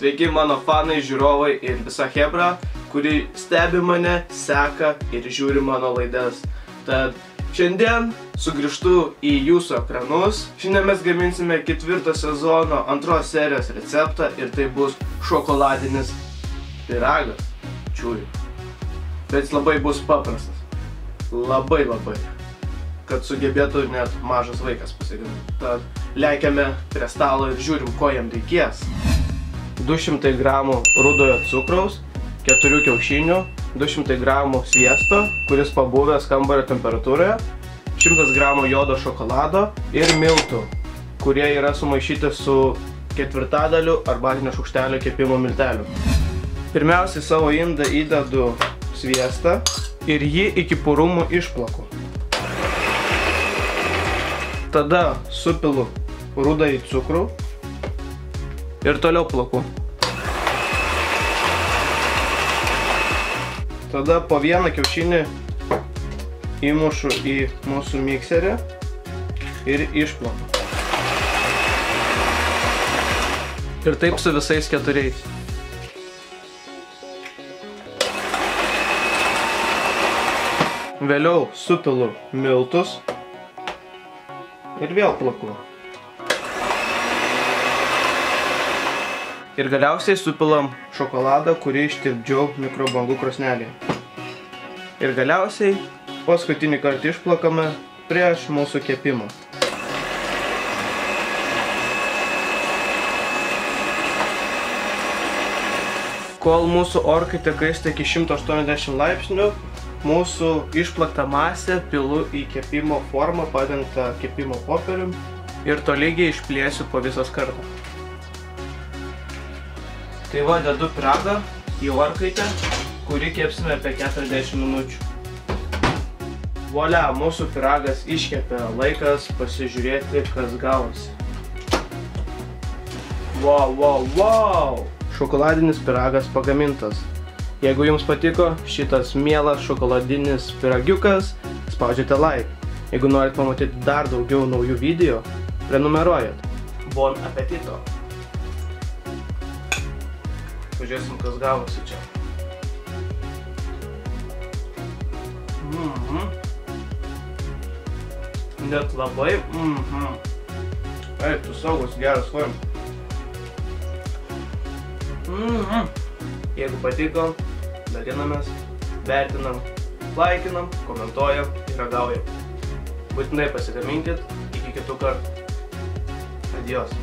Sveiki mano fanai, žiūrovai ir visa chebra, kuri stebi mane, seka ir žiūri mano laidas. Tad šiandien sugrįžtu į jūsų ekranus. Šiandien mes gaminsime 4 sezono 2 serijos receptą ir tai bus šokoladinis pyragas. Čiūri. Bet jis labai bus paprastas. Labai. Kad sugebėtų net mažas vaikas pasigaminti. Tad lekiame prie stalo ir žiūrim, ko jam reikės. 200 gramų rudojo cukraus, 4 kiaušinių, 200 gramų sviesto, kuris pabuvęs kambario temperatūroje, 100 gramų jodo šokolado ir miltų, kurie yra sumaišyti su 1/4 arbatinio šaukštelio kepimo miltelių. Pirmiausiai savo indą įdedu sviestą ir jį iki purumo išplaku. Tada supilu rudąjį cukrų ir toliau plaku. Tada po vieną kiaušinį įmušu į mūsų mikserį ir išplaku. Ir taip su visais 4. Vėliau supilu miltus ir vėl plaku. Ir galiausiai supilam šokoladą, kurį ištirpdžiau mikrobangų krosnelėje. Ir galiausiai paskutinį kartą išplakame prieš mūsų kepimą. Kol mūsų orkaitė kaista iki 180 laipsnių, mūsų išplakta masė pilu į kepimo formą padengtą kepimo popierium ir tolygiai išplėsiu po visą skartą. Tai va, dedu pyragą į orkaitę, kurį kepsime apie 40 minučių. Volia, mūsų pyragas iškepė, laikas pasižiūrėti, kas gavosi. Wow! Šokoladinis pyragas pagamintas. Jeigu jums patiko šitas mielas šokoladinis pyragiukas, spaudžiate like. Jeigu norit pamatyti dar daugiau naujų video, prenumeruojat. Bon apetito! Pažiūrėsim, kas gavosi čia. Net labai. Eik, tu saugus, geras formas. Jeigu patiko, dalinamės, vertinam, laikinam, komentuojam ir ragaujam. Būtinai pasigaminkit, iki kitų kartų. Adios.